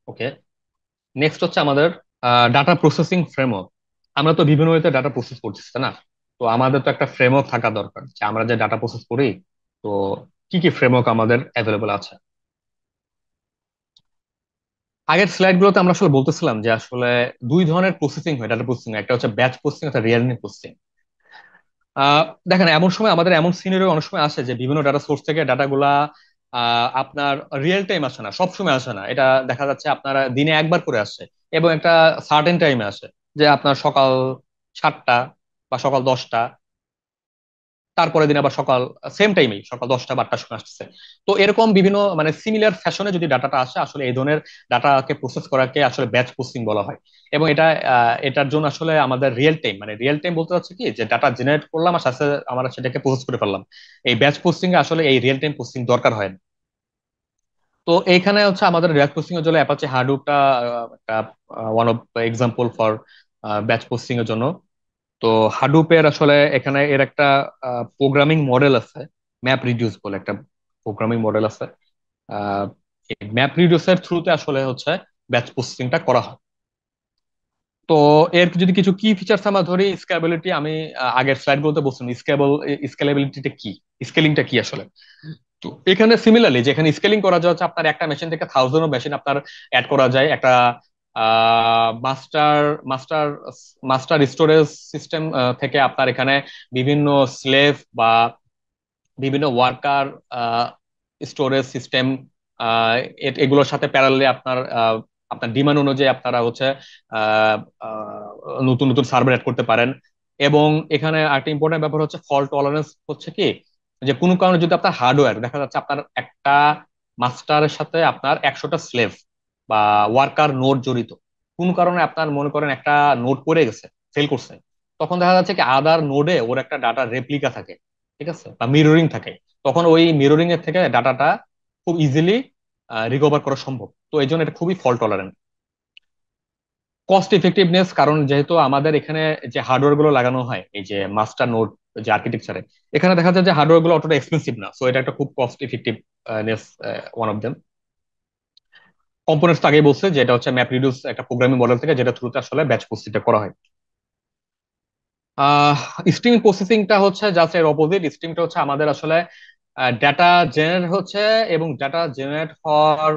ওকে, next হচ্ছে আমাদের data processing framework. আমরা তো বিভিন্ন ওয়েতে ডাটা প্রসেস করতেছি, তাই না? তো আমাদের তো একটা ফ্রেমওয়ার্ক থাকা দরকার যে আমরা যে ডাটা প্রসেস করি, তো কি কি ফ্রেমওয়ার্ক আমাদের অ্যাভেলেবল আছে। আগের স্লাইড গুলোতে আমরা আসলে বলতেছিলাম যে আসলে দুই ধরনের প্রসেসিং হয় ডাটা প্রসেসিং, একটা হচ্ছে ব্যাচ প্রসেসিং, একটা রিয়েল টাইম প্রসেসিং। দেখেন, এমন সময় আমাদের এমন সিনারিও অনেক সময় আসে যে বিভিন্ন ডাটা সোর্স থেকে ডাটাগুলা আপনার রিয়েল টাইম আসে না, সব সময় আসে না। এটা দেখা যাচ্ছে আপনারা দিনে একবার করে আসে এবং একটা সার্টেন টাইমে আসে, যে আপনার সকাল 7টা বা সকাল 10টা, তারপরে দিন আবার সকাল সেম টাইমেই সকাল 10টা বা 8টার সময় আসতেছে। তো এরকম বিভিন্ন মানে সিমিলার ফ্যাশনে যদি ডাটাটা আসে, আসলে এই ধরনের ডাটাকে প্রসেস করাকে আসলে ব্যাচ প্রসেসিং বলা হয়। এবং এটার জন্য আসলে আমাদের রিয়েল টাইম, মানে রিয়েল টাইম বলতে চাচ্ছে কি, যে ডাটা জেনারেট করলাম আর সাথে আমরা সেটাকে প্রসেস করে ফেললাম। এই ব্যাচ প্রসেসিং এ আসলে এই রিয়েল টাইম প্রসেসিং দরকার হয় না। তো এইখানে হচ্ছে আমাদের ব্যাচ প্রসেসিং এর জন্য অ্যাপাচি হাডুপটা একটা one of example for batch processing এর জন্য। তো হাডুপের আসলে এখানে এর একটা প্রোগ্রামিং মডেল আছে, ম্যাপ রিডিউস বলে একটা প্রোগ্রামিং মডেল আছে। আহ, এই ম্যাপ রিডিউসের থ্রুতে আসলে হচ্ছে ব্যাচ প্রসেসিংটা করা হয়। তো এর যদি কিছু কি ফিচার্স আমরা ধরি, স্কেলেবিলিটি, আমি আগের স্লাইড গুলোতে বলছিলাম স্কেলেবিলিটিটা কি, স্কেলিংটা কি আসলে। তো এখানে সিমিলারলি, যেখানে স্কেলিং করা যায় হচ্ছে আপনার একটা মেশিন থেকে থাউজেন্ড মেশিন আপনার অ্যাড করা যায় একটা master master master storage system থেকে আপনার এখানে বিভিন্ন স্লেভ বা বিভিন্ন ওয়ার্কার স্টোরেজ সিস্টেম, এগুলোর সাথে প্যারালালি আপনার আপনার ডিমান্ড অনুযায়ী আপনারা হচ্ছে আহ, আহ, নতুন নতুন সার্ভার অ্যাড করতে পারেন। এবং এখানে আরেকটা ইম্পর্টেন্ট ব্যাপার হচ্ছে ফল্ট টলারেন্স, হচ্ছে কি, যে কোনো কারণে যদি আপনার হার্ডওয়্যার দেখা যাচ্ছে আপনার একটা মাস্টারের সাথে আপনার 100টা স্লেভ বা ওয়ার্কার নোড জড়িত, কোনো কারণে আপনার মনে করেন একটা নোড পড়ে গেছে, ফেল করছে, তখন দেখা যাচ্ছে কি আদার নোডে ওর একটা ডাটা রেপ্লিকা থাকে, ঠিক আছে, বা মিররিং থাকে। তখন ওই মিররিং এর থেকে ডাটাটা খুব ইজিলি রিকভার করা সম্ভব। তো এই জন্য এটা খুবই ফল্ট টলারেন্ট। কস্ট ইফেক্টিভনেস, কারণ যেহেতু আমাদের এখানে যে হার্ডওয়্যার গুলো লাগানো হয় এই যে মাস্টার নোড যে আর্কিটেকচারে, এখানে দেখা যায় যে হার্ডওয়্যার গুলো অতটা এক্সপেন্সিভ না, সো এটা একটা খুব cost effectiveness one of them. Components তো আগেই বলছে যে এটা হচ্ছে ম্যাপ রিডিউস একটা প্রোগ্রামিং মডেল থেকে, যেটা থ্রুতে আসলে ব্যাচ প্রসেসিংটা করা হয়। আহ স্ট্রিম প্রসেসিংটা হচ্ছে জাস্ট এর অপোজিট। স্ট্রিমটা হচ্ছে আমাদের আসলে ডাটা জেনারেট হচ্ছে এবং ডাটা জেনারেট হওয়ার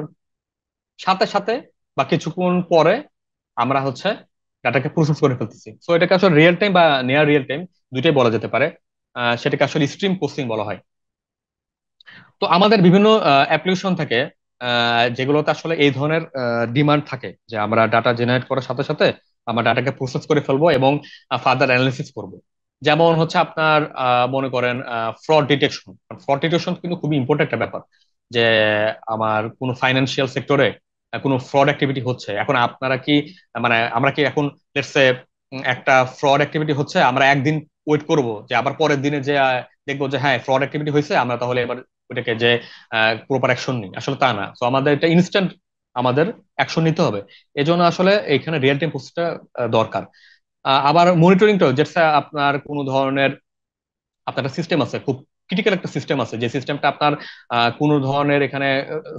সাথে সাথে বা কিছুক্ষণ পরে আমরা হচ্ছে ডাটাকে প্রসেস করে ফেলতেছি। সো এটাকে আসলে রিয়েল টাইম বা নিয়ার রিয়েল টাইম দুইটাই বলা যেতে পারে। সেটাকে আসলে স্ট্রিম প্রসেসিং বলা হয়। তো আমাদের বিভিন্ন অ্যাপ্লিকেশন থাকে যেগুলোতে আসলে এই ধরনের ডিমান্ড থাকে, যে আমরা ডাটা জেনারেট করার সাথে সাথে আমরা ডাটাকে প্রসেস করে ফেলবো এবং ফার্দার অ্যানালিসিস করব। যেমন হচ্ছে আপনার মনে করেন ফ্রড ডিটেকশন। ফ্রড ডিটেকশন কিন্তু খুবই ইম্পর্টেন্ট একটা ব্যাপার, যে আমার কোনো ফাইন্যান্সিয়াল সেক্টরে কোনো ফ্রড অ্যাক্টিভিটি হচ্ছে, এখন আপনারা কি মানে আমরা কি এখন লেটস সে একটা ফ্রড অ্যাক্টিভিটি হচ্ছে, আমরা একদিন ওয়েট করব যে আবার পরের দিনে যে দেখবো যে হ্যাঁ ফ্রড অ্যাক্টিভিটি হয়েছে, আমরা তাহলে এবার ওইটাকে যে প্রপার অ্যাকশন নিই, আসলে তা না। তো আমাদের এটা ইনস্ট্যান্ট আমাদের অ্যাকশন নিতে হবে। এজন্য আসলে এখানে রিয়েল টাইম প্রসেসটা দরকার। আবার মনিটরিংটাও, যেটা আপনার কোনো ধরনের আপনার একটা সিস্টেম আছে, খুব ক্রিটিক্যাল একটা সিস্টেম আছে, যে সিস্টেমটা আপনার কোনো ধরনের এখানে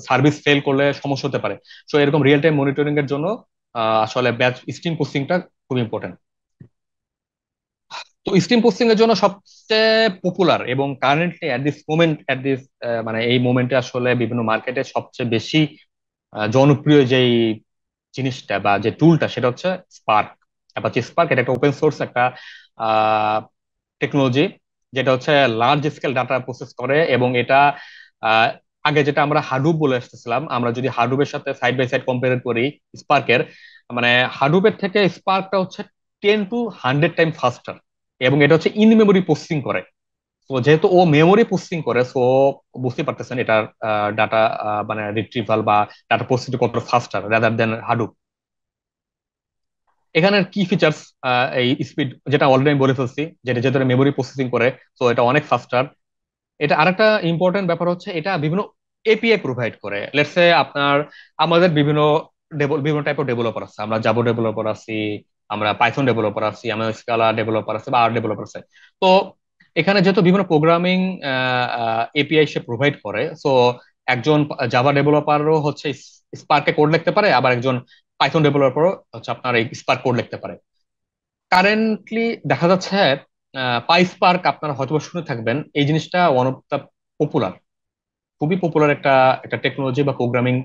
সার্ভিস ফেল করলে সমস্যা হতে পারে। সো এরকম রিয়েল টাইম মনিটরিং এর জন্য আসলে ব্যাচ স্ট্রিম প্রসেসিংটা খুব ইম্পর্টেন্ট। তো স্ট্রিম প্রসেসিং এর জন্য সবচেয়ে পপুলার এবং কারেন্টলি অ্যাট দিস মানে এই মোমেন্টে আসলে বিভিন্ন মার্কেটে সবচেয়ে বেশি জনপ্রিয় যেই জিনিসটা বা যে টুলটা, সেটা হচ্ছে স্পার্ক। অ্যাপাচি স্পার্ক, এটা একটা ওপেন সোর্স একটা টেকনোলজি, যেটা হচ্ছে লার্জ স্কেল ডাটা প্রসেস করে। এবং এটা আহ, আগে যেটা আমরা হাডুপ বলে আসতেছিলাম, আমরা যদি হাডুপের সাথে সাইড বাই সাইড কম্পেয়ার করি স্পার্কের, মানে হাডুপের থেকে স্পার্কটা হচ্ছে 10 to 100 টাইম ফাস্টার। এবং এটা হচ্ছে ইন মেমোরি প্রসেসিং করে। তো যেহেতু ও মেমোরি প্রসেসিং করে, সো বুঝতে পারতেছেন এটার ডাটা মানে রিট্রিভাল বা ডাটা প্রসেসিং কত ফাস্টার রাদার দেন হাডুপ। এখানের কি ফিচার্স, এই স্পিড যেটা অলরেডি আমি বলে ফেলছি, যেটা যেহেতু মেমোরি প্রসেসিং করে, তো এটা অনেক ফাস্টার। এটা আরেকটা ইম্পর্টেন্ট ব্যাপার হচ্ছে এটা বিভিন্ন এপিআই প্রোভাইড করে। লেটস সে আপনার আমাদের বিভিন্ন টাইপের ডেভেলপার আছে, আমরা জাভা ডেভেলপার আছি, আমরা পাইথন ডেভেলপার আছি, আমরা স্কালা ডেভেলপার আছে বা আর ডেভেলপার আছে। তো এখানে যেহেতু বিভিন্ন প্রোগ্রামিং এপিআই সে প্রোভাইড করে, সো একজন জাভা ডেভেলপারও হচ্ছে স্পার্কে কোড লিখতে পারে, আবার একজন পাইথন ডেভেলপারও হচ্ছে আপনার এই স্পার্ক কোড লিখতে পারে। কারেন্টলি দেখা যাচ্ছে পাই স্পার্ক আপনারা হয়তো শুনে থাকবেন, এই জিনিসটা ওয়ান অফ দা পপুলার, খুবই পপুলার একটা একটা টেকনোলজি বা প্রোগ্রামিং,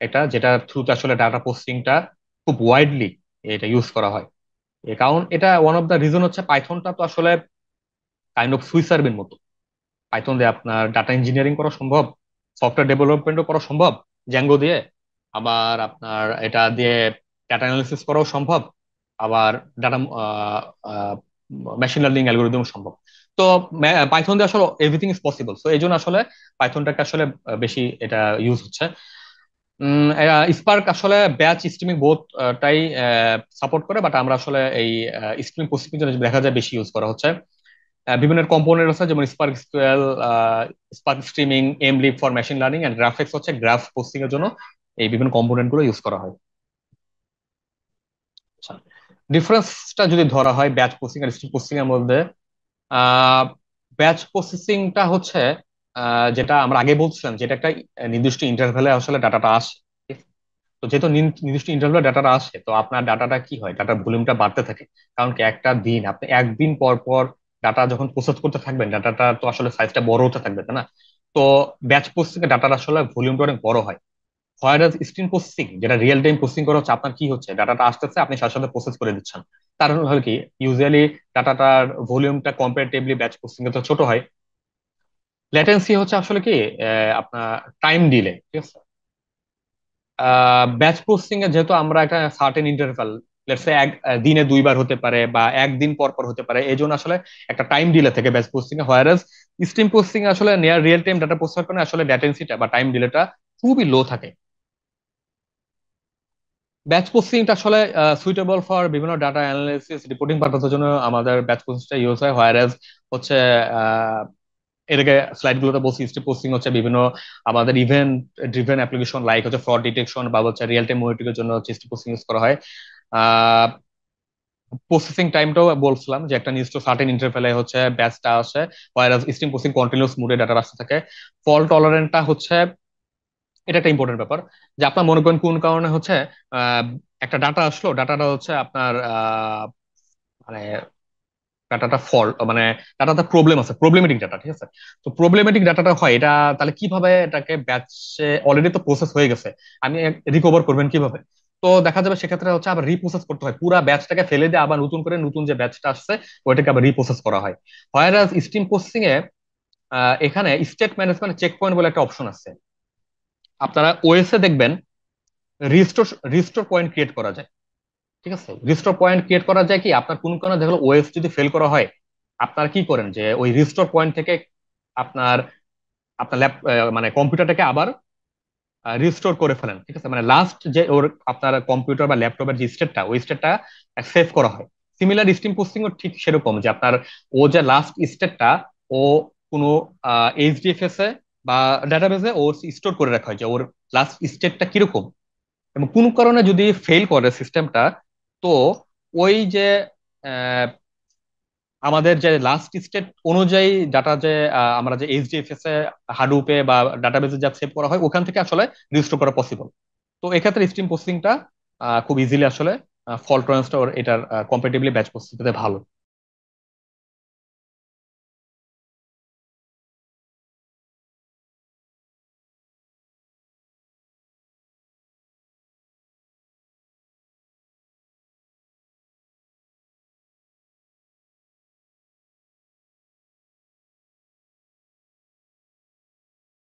এটা যেটার থ্রুতে আসলে ডাটা প্রসেসিংটা খুব ওয়াইডলি এটা ইউজ করা হয়। কারণ এটা ওয়ান অফ দা রিজন হচ্ছে পাইথনটা তো আসলে কাইন্ড অফ সুইসার্ভের মতো। পাইথন দিয়ে আপনার ডাটা ইঞ্জিনিয়ারিং করা সম্ভব, সফটওয়্যার ডেভেলপমেন্টও করা সম্ভব জ্যাঙ্গো দিয়ে, আবার আপনার এটা দিয়ে ডাটা অ্যানালিসিস করাও সম্ভব, আবার ডাটা মেশিন লার্নিং অ্যালগোরিদম সম্ভব। তো পাইথন দিয়ে আসলে এভরিথিং ইজ পসিবল, সো এই জন্য আসলে পাইথনটাকে আসলে বেশি এটা ইউজ হচ্ছে। স্পার্ক আসলে ব্যাচ স্ট্রিমিং বোথ টাই সাপোর্ট করে, বাট আমরা আসলে এই স্ট্রিমিং প্রসেসিং জন্য দেখা যায় বেশি ইউজ করা হচ্ছে। বিভিন্ন কম্পোনেন্ট আছে যেমন Spark SQL, Spark streaming, MLlib for machine learning and GraphX হচ্ছে গ্রাফ প্রসেসিং এর জন্য এই বিভিন্ন কম্পোনেন্ট গুলো ইউজ করা হয়। আচ্ছা, ডিফারেন্সটা যদি ধরা হয় ব্যাচ প্রসেসিং আর স্ট্রিম প্রসেসিং এর মধ্যে, ব্যাচ প্রসেসিংটা হচ্ছে যেটা আমরা আগে বলছিলাম, যেটা একটা নির্দিষ্ট ইন্টারভ্যালে আসলে ডাটাটা আসে। তো যেহেতু নির্দিষ্ট ইন্টারভ্যালে ডাটাটা আসে, তো আপনার ডাটাটা কি হয়, ডাটার ভলিউমটা বাড়তে থাকে। কারণ কি, একটা দিন আপনি একদিন পর পর ডাটা যখন প্রসেস করতে থাকবেন, ডাটাটা তো আসলে সাইজটা বড় হতে থাকবে, তাই না? তো ব্যাচ প্রসেসিং এর ডাটার আসলে ভলিউমটা অনেক বড় হয়। হোয়ারাজ স্ট্রিম প্রসেসিং, যেটা রিয়েল টাইম প্রসেসিং করা হচ্ছে, আপনার কি হচ্ছে, ডাটাটা আসতেছে আপনি সাথে সাথে প্রসেস করে দিচ্ছেন। তার হলো কি, ইউজুয়ালি ডাটাটার ভলিউমটা কম্পারেটিভলি ব্যাচ প্রসেসিং এ তো ছোট হয়। ল্যাটেন্সি হচ্ছে আসলে কি, আপনার টাইম ডিলে, ঠিক আছে। ব্যাচ প্রসেসিং এ যেহেতু আমরা একটা সার্টেন ইন্টারভাল, লেটস সে দিনে দুইবার হতে পারে বা একদিন পর পর হতে পারে, এই জন্য আসলে একটা টাইম ডিলে থেকে ব্যাচ প্রসেসিং এ। হোয়ারাজ স্ট্রিম প্রসেসিং এ আসলে near real time data processor কারণে আসলে ল্যাটেন্সিটা বা টাইম ডিলেটা খুবই লো থাকে। ব্যাচ প্রসেসিংটা আসলে সুইটেবল ফর বিভিন্ন ডাটা অ্যানালিসিস রিপোর্টিং পারপাসের জন্য আমাদের ব্যাচ প্রসেসিংটা ইউজ হয়। হোয়ারাজ হচ্ছে আহ, এটাকে স্লাইড গুলোতে বলছি, স্ট্রিম প্রসেসিং হচ্ছে বিভিন্ন আমাদের ইভেন্ট ড্রিভেন অ্যাপ্লিকেশন লাইক হচ্ছে ফ্রড ডিটেকশন বা হচ্ছে রিয়েল টাইম মনিটরিং এর জন্য হচ্ছে স্ট্রিম প্রসেসিং ইউজ করা হয়। আহ প্রসেসিং টাইমটাও বলছিলাম যে একটা নির্দিষ্ট সার্টেন ইন্টারভ্যালে হচ্ছে ব্যাচটা আসে, ওয়াইরাস স্ট্রিম প্রসেসিং কন্টিনিউয়াস মুডে ডাটা আসতে থাকে। ফল্ট টলারেন্টটা হচ্ছে, এটা একটা ইম্পর্টেন্ট ব্যাপার, যে আপনার মনে করেন কোন কারণে হচ্ছে আহ, একটা ডাটা আসলো, ডাটাটা হচ্ছে আপনার মানে ডাটাটা ফল্ট, মানে ডাটাটা প্রবলেম আছে, প্রবলেমেটিক ডাটা, ঠিক আছে। তো প্রবলেমেটিক ডাটাটা হয় এটা, তাহলে কিভাবে এটাকে ব্যাচে অলরেডি তো প্রসেস হয়ে গেছে, আমি রিকভার করবেন কিভাবে? তো দেখা যাবে সেক্ষেত্রে হচ্ছে আবার রিপ্রসেস করতে হয়, পুরা ব্যাচটাকে ফেলে দিয়ে আবার নতুন করে নতুন যে ব্যাচটা আসছে ওইটাকে আবার রিপ্রসেস করা হয়। হোয়ারাজ স্ট্রিম প্রসেসিং এ এখানে স্টেট ম্যানেজমেন্ট চেক পয়েন্ট বলে একটা অপশন আছে। আপনারা ওএস এ দেখবেন রিস্টোর রিস্টোর পয়েন্ট ক্রিয়েট করা যায়, ঠিক আছে। রিস্টোর পয়েন্ট ক্রিয়েট করা যায় কি, আপনার কোন কারণে দেখলো ওএস যদি ফেল করা হয়, আপনার কি করেন যে ওই রিস্টোর পয়েন্ট থেকে আপনার আপনার ল্যাপ মানে কম্পিউটারটাকে আবার রিস্টোর করে ফেলেন, ঠিক আছে। মানে লাস্ট যে ওর আপনার কম্পিউটার বা ল্যাপটপের যে স্টেটটা, ওই স্টেটটা সেভ করা হয়। সিমিলার স্ট্রিম প্রসেসিং ও ঠিক সেরকম, যে আপনার ও যে লাস্ট স্টেটটা ও কোনো এইচডিএফএস এ বা ডাটাবেসে ও স্টোর করে রাখা হয়, যে ওর লাস্ট স্টেটটা কিরকম। এবং কোনো কারণে যদি ফেল করে সিস্টেমটা, তো ওই যে আহ, আমাদের যে লাস্ট স্টেট অনুযায়ী ডাটা যে আমরা যে এইচডিএফএস এ হাডুপে বা ডাটাবেসে যা সেভ করা হয় ওখান থেকে আসলে রিস্টোর করা পসিবল। তো এক্ষেত্রে স্ট্রিম প্রসেসিংটা খুব ইজিলি আসলে ফল্ট টলারেন্সটা এটার কম্পারেটিভলি ব্যাচ প্রসেসিং ভালো।